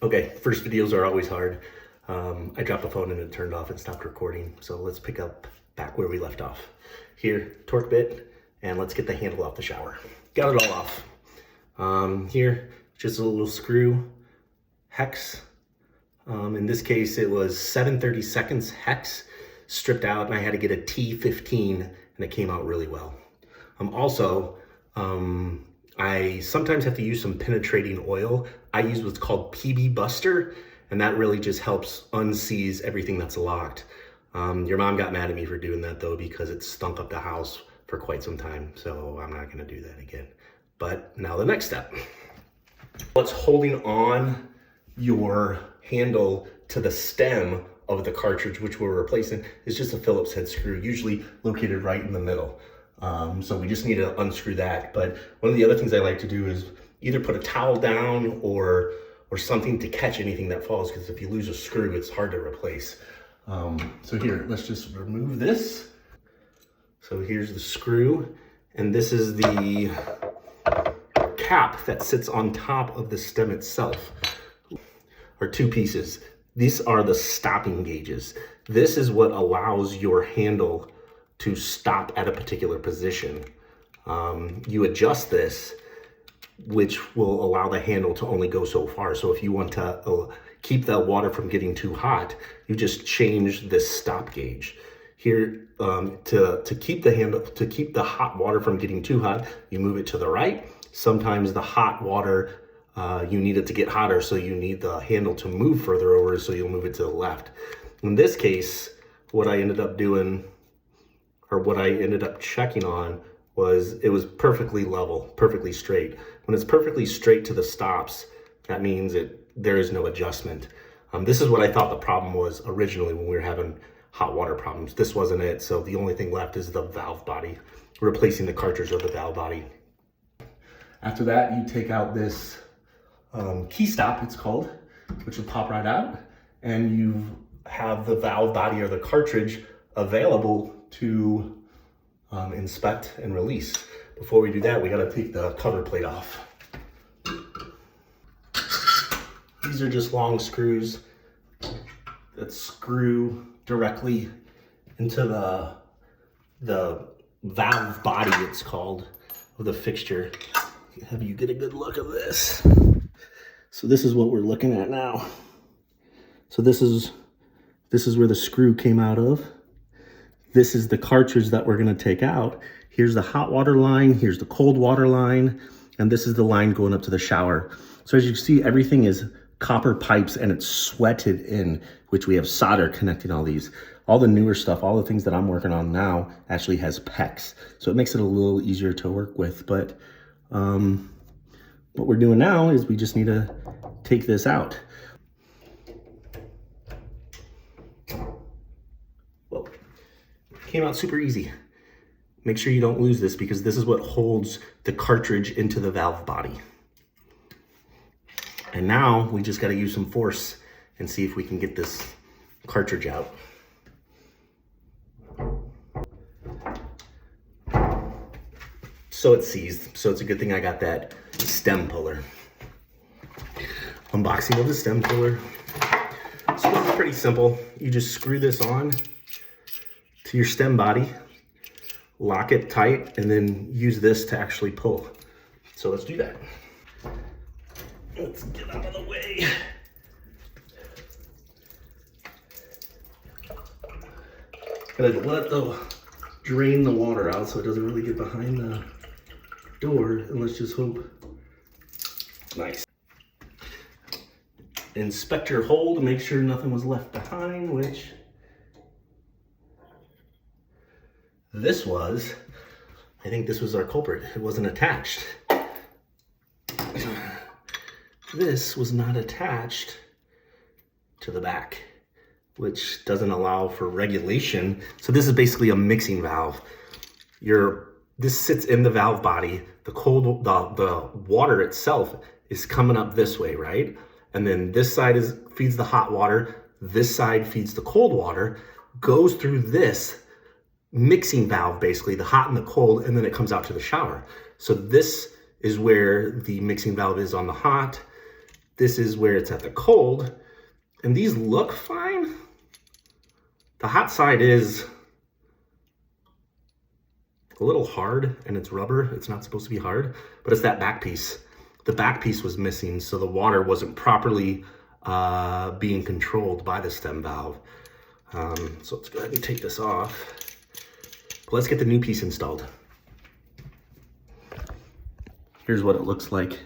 Okay, first videos are always hard. I dropped the phone and it turned off and stopped recording. So let's pick up back where we left off. Here, torque bit, and let's get the handle off the shower. Got it all off. Here, just a little screw hex. In this case, it was 7/32 hex stripped out, and I had to get a T15, and it came out really well. I sometimes have to use some penetrating oil. I use what's called PB Buster, and that really just helps unseize everything that's locked. Your mom got mad at me for doing that though, because it stunk up the house for quite some time. So I'm not gonna do that again. But now the next step. What's holding on your handle to the stem of the cartridge, which we're replacing, is just a Phillips head screw, usually located right in the middle. So we just need to unscrew that. But one of the other things I like to do is either put a towel down or something to catch anything that falls, because if you lose a screw, it's hard to replace. So here, let's just remove this. So here's the screw, and this is the cap that sits on top of the stem itself, or two pieces. These are the stopping gauges. This is what allows your handle to stop at a particular position. You adjust this, which will allow the handle to only go so far. So if you want to keep the water from getting too hot, you just change this stop gauge. Here, to keep the handle, to keep the hot water from getting too hot, you move it to the right. Sometimes the hot water, you need it to get hotter, so you need the handle to move further over, so you'll move it to the left. In this case, what I ended up doing, or what I ended up checking on, was it was perfectly level, perfectly straight. When it's perfectly straight to the stops, that means there is no adjustment. This is what I thought the problem was originally when we were having hot water problems. This wasn't it, so the only thing left is the valve body, replacing the cartridge of the valve body. After that, you take out this key stop, it's called, which will pop right out, and you have the valve body or the cartridge available to inspect and release. Before we do that, we gotta take the cover plate off. These are just long screws that screw directly into the valve body, it's called, of the fixture. Have you get a good look of this? So this is what we're looking at now. So this is where the screw came out of. This is the cartridge that we're gonna take out. Here's the hot water line, here's the cold water line, and this is the line going up to the shower. So as you can see, everything is copper pipes and it's sweated in, which we have solder connecting all these. All the newer stuff, all the things that I'm working on now actually has PEX. So it makes it a little easier to work with. But what we're doing now is we just need to take this out. Well, came out super easy. Make sure you don't lose this, because this is what holds the cartridge into the valve body. And now we just got to use some force and see if we can get this cartridge out. So it's seized, so it's a good thing I got that stem puller. Unboxing of the stem puller. So it's pretty simple. You just screw this on to your stem body, lock it tight, and then use this to actually pull. So let's do that. Let's get out of the way. Gotta let drain the water out so it doesn't really get behind the door, and let's just hope. Nice. Inspect your hole to make sure nothing was left behind, which this was. I think this was our culprit. It wasn't attached. This was not attached to the back, which doesn't allow for regulation. So this is basically a mixing valve. This sits in the valve body. The water itself is coming up this way, right? And then this side feeds the hot water. This side feeds the cold water, goes through this mixing valve, basically the hot and the cold, and then it comes out to the shower. So this is where the mixing valve is on the hot. This is where it's at the cold, and these look fine. The hot side is a little hard, and it's rubber. It's not supposed to be hard, but it's that back piece. The back piece was missing, so the water wasn't properly being controlled by the stem valve. So let's go ahead and take this off. But let's get the new piece installed. Here's what it looks like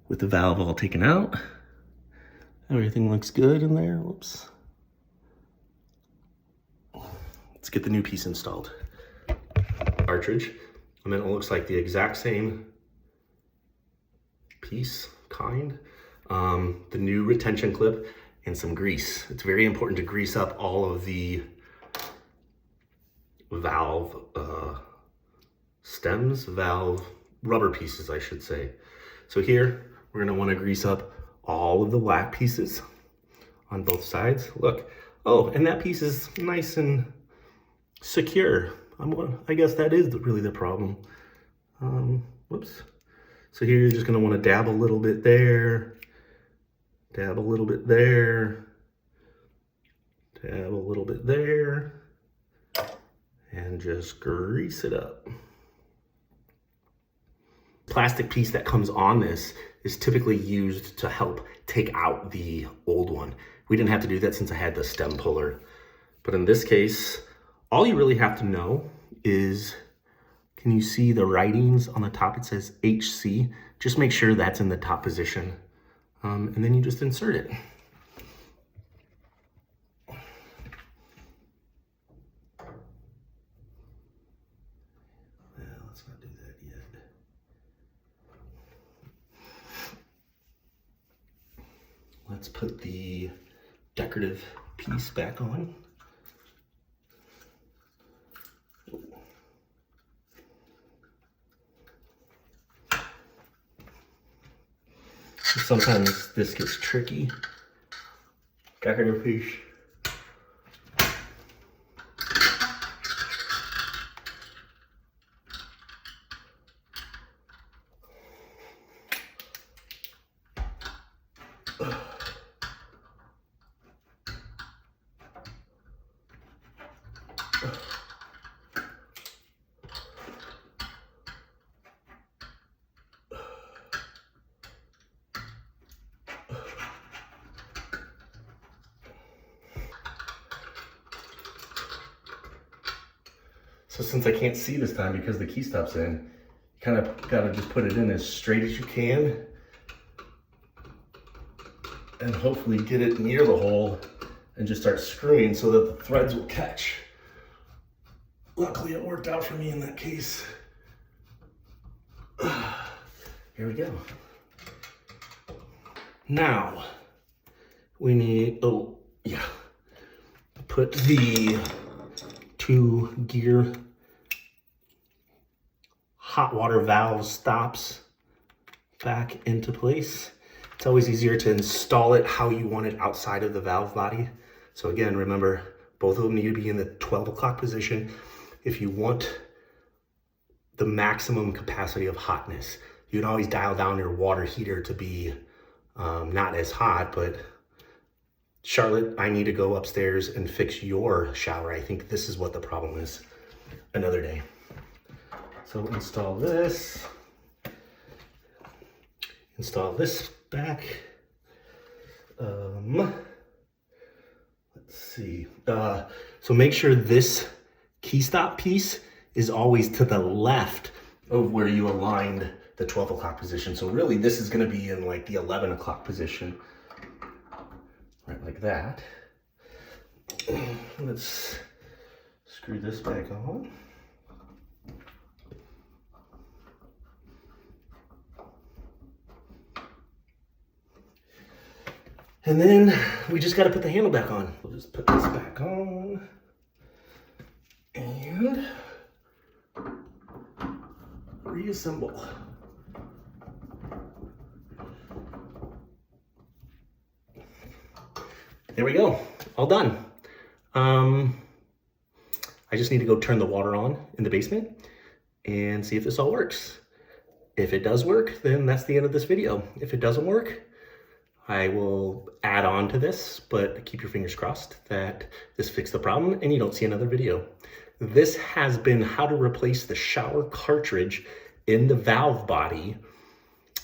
with the valve all taken out. Everything looks good in there. Whoops. Let's get the new piece installed. Cartridge. I mean, it looks like the exact same piece, kind. The new retention clip and some grease. It's very important to grease up all of the valve stems, valve rubber pieces, I should say. So here, we're gonna wanna grease up all of the black pieces on both sides. Look, oh, and that piece is nice and secure. I guess that is really the problem. Whoops. So here you're just gonna wanna dab a little bit there, dab a little bit there, dab a little bit there, and just grease it up. Plastic piece that comes on this is typically used to help take out the old one. We didn't have to do that since I had the stem puller. But in this case, all you really have to know is, can you see the writings on the top? It says HC. Just make sure that's in the top position. And then you just insert it. Well, let's not do that yet. Let's put the decorative piece back on. Sometimes this gets tricky. Decorative piece. So since I can't see this time because the key stop's in, you kind of gotta just put it in as straight as you can and hopefully get it near the hole and just start screwing so that the threads will catch. Luckily it worked out for me in that case. Here we go. Now we need, put the 2 gear hot water valve stops back into place. It's always easier to install it how you want it outside of the valve body. So again, remember, both of them need to be in the 12 o'clock position. If you want the maximum capacity of hotness, you can always dial down your water heater to be not as hot, but Charlotte, I need to go upstairs and fix your shower. I think this is what the problem is. Another day. So install this. Install this back. Let's see. So make sure this key stop piece is always to the left of where you aligned the 12 o'clock position. So really this is gonna be in like the 11 o'clock position. Right, like that. Let's screw this back on. And then we just got to put the handle back on. We'll just put this back on and reassemble. There we go, all done. I just need to go turn the water on in the basement and see if this all works. If it does work, then that's the end of this video. If it doesn't work, I will add on to this, but keep your fingers crossed that this fixed the problem and you don't see another video. This has been how to replace the shower cartridge in the valve body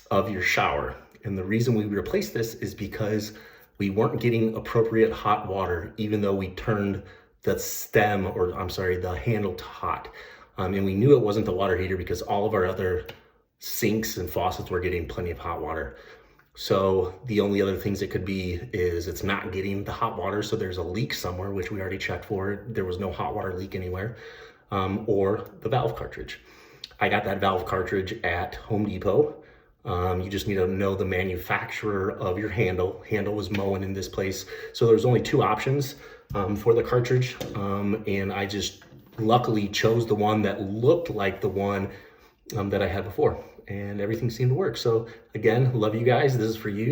of your shower. And the reason we replaced this is because we weren't getting appropriate hot water, even though we turned the stem, or I'm sorry, the handle to hot. And we knew it wasn't the water heater because all of our other sinks and faucets were getting plenty of hot water. So the only other things it could be is it's not getting the hot water, so there's a leak somewhere, which we already checked for. There was no hot water leak anywhere, or the valve cartridge. I got that valve cartridge at Home Depot. You just need to know the manufacturer of your handle. Handle was Moen in this place. So there's only two options for the cartridge. And I just luckily chose the one that looked like the one that I had before, and everything seemed to work. So again, love you guys. This is for you.